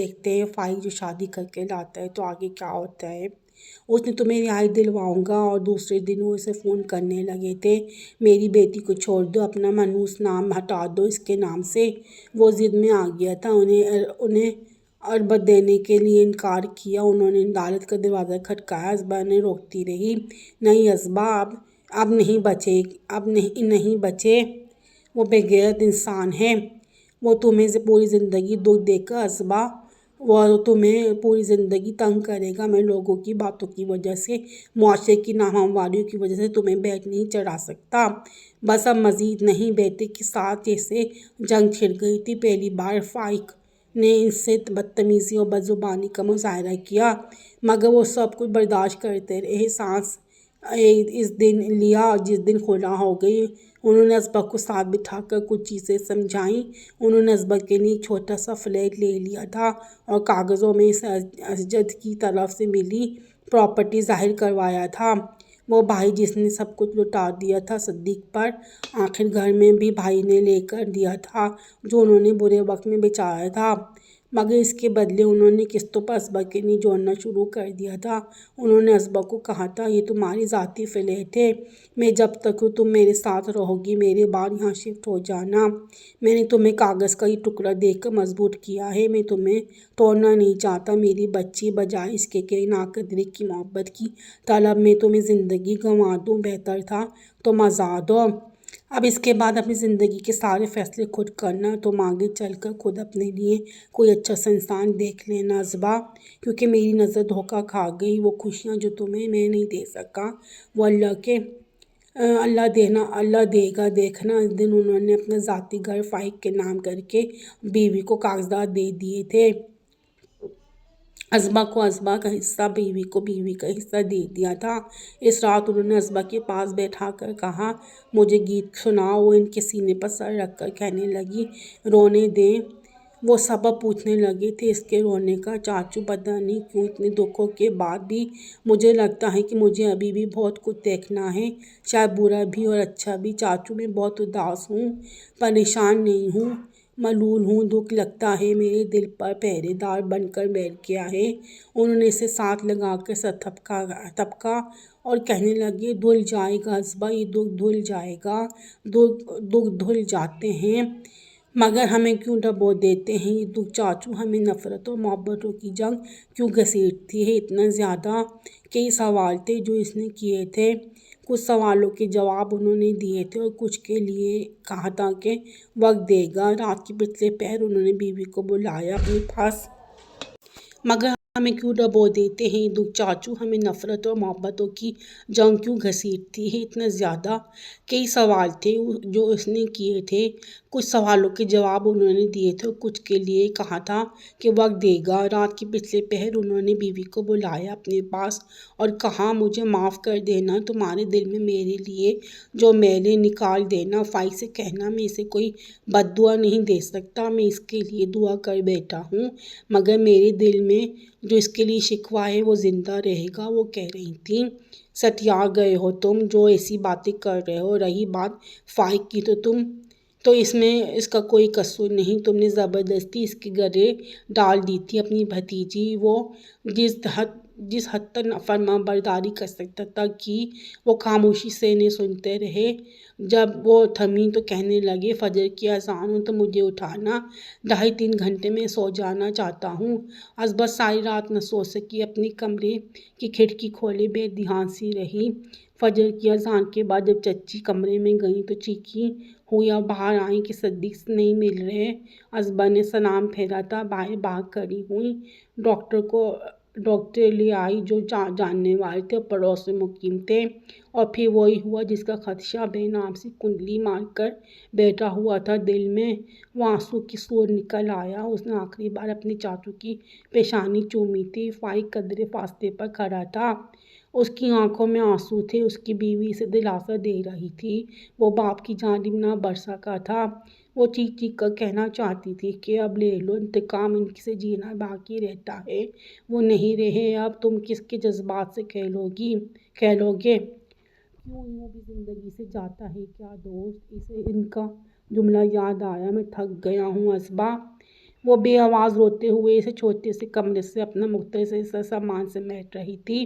देखते हैं फाइक जो शादी करके लाता है तो आगे क्या होता है। उसने तुम्हें रिहाई दिलवाऊंगा और दूसरे दिन वो उसे फ़ोन करने लगे थे, मेरी बेटी को छोड़ दो, अपना मनूस नाम हटा दो इसके नाम से। वो ज़िद में आ गया था, उन्हें अरबत देने के लिए इनकार किया। उन्होंने अदालत का दरवाज़ा खटकाया। असबा ने रोकती रही, नहीं असबा, अब नहीं बचे, अब नहीं बचे। वो बेगैरत इंसान है। वो तुम्हें से पूरी ज़िंदगी दुख देगा असबा, वो तुम्हें पूरी ज़िंदगी तंग करेगा। मैं लोगों की बातों की वजह से, मुआशरे की नाहमवारियों की वजह से तुम्हें बैठ नहीं चढ़ा सकता। बस अब मज़ीद नहीं। बेटे के साथ जैसे जंग छिड़ गई थी। पहली बार फाइक ने इससे बदतमीज़ी और बदजुबानी का मुजाहरा किया, मगर वो सब कुछ बर्दाश्त करते रहे। सांस इस दिन लिया जिस दिन खुला हो गई। उन्होंने असबा को साथ बिठाकर कुछ चीज़ें समझाईं। उन्होंने असबा के लिए एक छोटा सा फ्लैट ले लिया था और कागज़ों में इस असजद की तरफ से मिली प्रॉपर्टी ज़ाहिर करवाया था। वो भाई जिसने सब कुछ लुटा दिया था सद्दीक पर, आखिर घर में भी भाई ने लेकर दिया था जो उन्होंने बुरे वक्त में बचाया था, मगर इसके बदले उन्होंने किस्तों पर असबा के लिए जोड़ना शुरू कर दिया था। उन्होंने असबा को कहा था, ये तुम्हारी ज़ाती फ्लैट है, मैं जब तक हूँ तुम मेरे साथ रहोगी, मेरे बाद यहाँ शिफ्ट हो जाना। मैंने तुम्हें कागज़ का ये टुकड़ा देकर मजबूर किया है, मैं तुम्हें तोड़ना नहीं चाहता मेरी बच्ची, बजाय इसके कि नाकदरी की मोहब्बत की तलब में तुम्हें ज़िंदगी गंवा दूँ, बेहतर था तुम आज़ाद हो। अब इसके बाद अपनी ज़िंदगी के सारे फैसले खुद करना। तुम आगे चलकर खुद अपने लिए कोई अच्छा सा इंसान देख लेना असबा, क्योंकि मेरी नज़र धोखा खा गई। वो खुशियाँ जो तुम्हें मैं नहीं दे सका वो अल्लाह देगा, देखना। इस दिन उन्होंने अपना ज़ाती घर फाइक के नाम करके बीवी को कागजात दे दिए थे। असबा को असबा का हिस्सा, बीवी को बीवी का हिस्सा दे दिया था। इस रात उन्होंने असबा के पास बैठा कर कहा, मुझे गीत सुनाओ। वो इनके सीने पर सर रख कर कहने लगी, रोने दें। वो सबब पूछने लगे थे इसके रोने का। चाचू, पता नहीं क्यों इतने दुखों के बाद भी मुझे लगता है कि मुझे अभी भी बहुत कुछ देखना है, शायद बुरा भी और अच्छा भी। चाचू, मैं बहुत उदास हूँ, परेशान नहीं हूँ, मलूल हूँ। दुख लगता है मेरे दिल पर पहरेदार बनकर बैठ गया है। उन्होंने इसे साथ लगाकर सर थपका और कहने लगे, धुल जाएगा असबा, ये दुख धुल जाएगा। दुख धुल जाते हैं, मगर हमें क्यों डबो देते हैं ये दुख। चाचू, हमें नफ़रत और मोहब्बतों की जंग क्यों घसीटती है इतना ज़्यादा। कई सवाल थे जो इसने किए थे, कुछ सवालों के जवाब उन्होंने दिए थे और कुछ के लिए कहा था कि वक्त देगा। रात के पिछले पहर उन्होंने बीवी को बुलाया अपने पास, मगर हमें क्यों डबो देते हैं ये दुख। चाचू, हमें नफ़रत और मोहब्बतों की जंग क्यों घसीटती है इतना ज़्यादा। कई सवाल थे जो उसने किए थे, कुछ सवालों के जवाब उन्होंने दिए थे और कुछ के लिए कहा था कि वक्त देगा। रात के पिछले पहर उन्होंने बीवी को बुलाया अपने पास और कहा, मुझे माफ़ कर देना, तुम्हारे दिल में मेरे लिए जो मैले निकाल देना। फाइक से कहना, मैं इसे कोई बद्दुआ नहीं दे सकता, मैं इसके लिए दुआ कर बैठा हूँ, मगर मेरे दिल में जो इसके लिए शिकवा है वो ज़िंदा रहेगा। वो कह रही थी, सटिया गए हो तुम जो ऐसी बातें कर रहे हो। रही बात फाइक की, तो इसमें इसका कोई कसूर नहीं, तुमने ज़बरदस्ती इसके गले डाल दी थी अपनी भतीजी। वो जिस हद तक फरमाबरदारी कर सकता था कि वो खामोशी से इन्हें सुनते रहे। जब वो थमी तो कहने लगे, फजर की अज़ान हो तो मुझे उठाना, 2.5-3 घंटे में सो जाना चाहता हूँ। असबा सारी रात न सो सकी, अपने कमरे की खिड़की खोले बेध्यान सी रही। फजर की अज़ान के बाद जब चच्ची कमरे में गई तो चीखी हुई और बाहर आई कि सद्दीक नहीं मिल रहे। असबा ने सलाम फेरा था, बाहर भाग खड़ी हुई। डॉक्टर ले आई जो जानने वाले थे और पड़ोस में मुकीम थे। और फिर वही हुआ जिसका खदशा बेनाम से कुंडली मारकर बैठा हुआ था दिल में। वो आंसू की सूर निकल आया। उसने आखिरी बार अपने चाचू की पेशानी चूमी थी। फाइक कदरे फासले पर खड़ा था, उसकी आंखों में आंसू थे। उसकी बीवी इसे दिलासा दे रही थी, वो बाप की जानिब ना बढ़ सका था। वो चीख चीख कर कहना चाहती थी कि अब ले लो इंतकाम, इनसे जीना बाकी रहता है, वो नहीं रहे अब, तुम किसके जज्बात से खेलोगे। क्यों यूँ भी ज़िंदगी से जाता है क्या दोस्त। इसे इनका जुमला याद आया, मैं थक गया हूँ असबा, वो बेआवाज़ रोते हुए इस छोटे से कमरे से अपना मुख्तसर सा सामान समेट रही थी।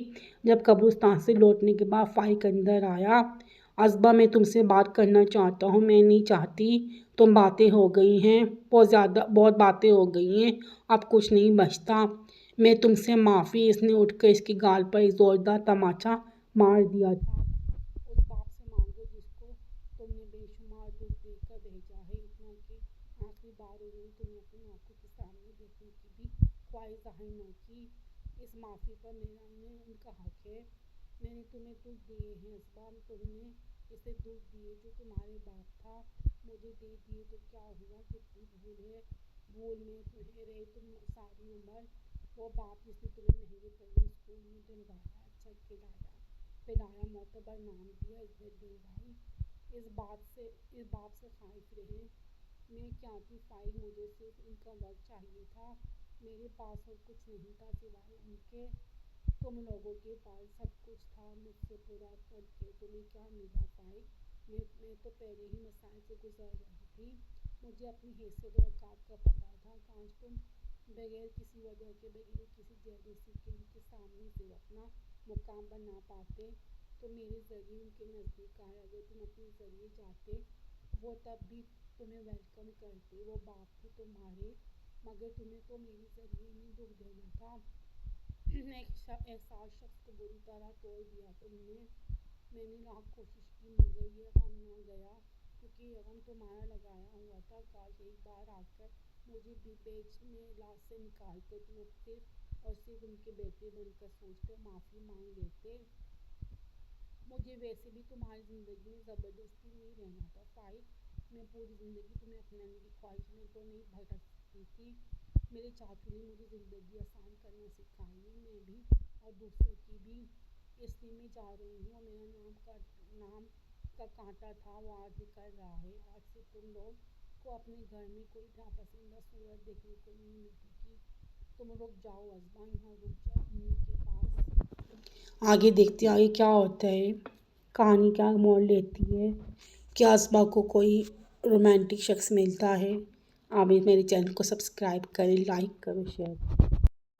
जब कब्रिस्तान से लौटने के बाद फाइक अंदर आया। असबा, मैं तुमसे बात करना चाहता हूँ। मैं नहीं चाहती, तुम बातें हो गई हैं, बहुत बातें हो गई हैं, अब कुछ नहीं बचता। मैं तुमसे माफ़ी। इसने उठकर इसकी गाल पर एक ज़ोरदार तमाचा मार दिया था। उस बाप से मांगो जिसको तुमने बेशुमार दुख देकर भेजा है, इतना कि आखिरी बार उन्होंने तुम्हें अपनी आंखों के सामने देखने की भी ख्वाहिश जाहिर न की। इस माफ़ी पर मेरा में उनका हक है। मैंने तुम्हें दुख दिए हैं असबाब, तुमने इसे दुख दिए जो तुम्हारे बाप था। मुझे दे दिए तो क्या हुआ, कितनी भूल है। भूल में तुम्हें रहे तुम सारी उम्र। वो बाप जिसने तुम्हें महंगे तरीन स्कूल में डलवाया, अच्छा पिलाया, मोतबर नाम दिया, इज्जत दिलवाई, इस बाप से खाइफ रहे। मैं क्या थी फाइल, मुझे सिर्फ इनका वक्त चाहिए था। मेरे पास और कुछ नहीं था सिवाय उनके। तुम लोगों के पास सब कुछ था मुझसे पूरा करके तुम्हें क्या मिला फाइल। मैं तो पहले ही मसाइल से गुजर रही थी। मुझे अपनी हैसियत और औकात का पता था। काश तुम बगैर किसी वजह के, बगैर किसी जेलसी के उनके सामने सिर्फ अपना मुकाम बना पाते तो मेरे ज़रिए उनके नज़दीक आए। अगर तुम अपने ज़रिए जाते वो तब भी तुम्हें वेलकम करते। वो बाप थे तुम्हारे, मगर तुम्हें तो मेरे ज़रिए इन्हें दुख देना था। एहसास शख्स को बुरी तरह तोड़ दिया तुमने। मैंने लाख कोशिश की मगर ये गम ना गया, क्योंकि ये गम तुम्हारा लगाया हुआ था। काश एक बार आकर मुझे भी बेच में लाश से निकाल कर तुम सिर्फ और सिर्फ उनके बेटे बनकर सोचकर माफ़ी मांग लेते। मुझे वैसे भी तुम्हारी ज़िंदगी में ज़बरदस्ती नहीं रहना था फाइल। मैं पूरी ज़िंदगी तुम्हें अपनाने की ख्वाहिश में तो नहीं भटकती थी। मेरे चाचू ने मुझे ज़िंदगी आसान करना सिखाई है, मैं भी और दूसरों की भी। इसलिए मैं जा रही हूँ। मेरा नाम का कांटा था वो आज निकल रहा है। आज से तुम लोग को अपने घर में कोई नापसंदा सूरत देखने को नहीं मिलेगी। तुम रुक जाओ अज़बा, यहाँ रुक जाओ अम्मी के पास। आगे देखते आगे क्या होता है, कहानी क्या मोड़ लेती है। क्या अज़बा को कोई रोमांटिक शख्स मिलता है। आप मेरे चैनल को सब्सक्राइब करें, लाइक करें, शेयर करें।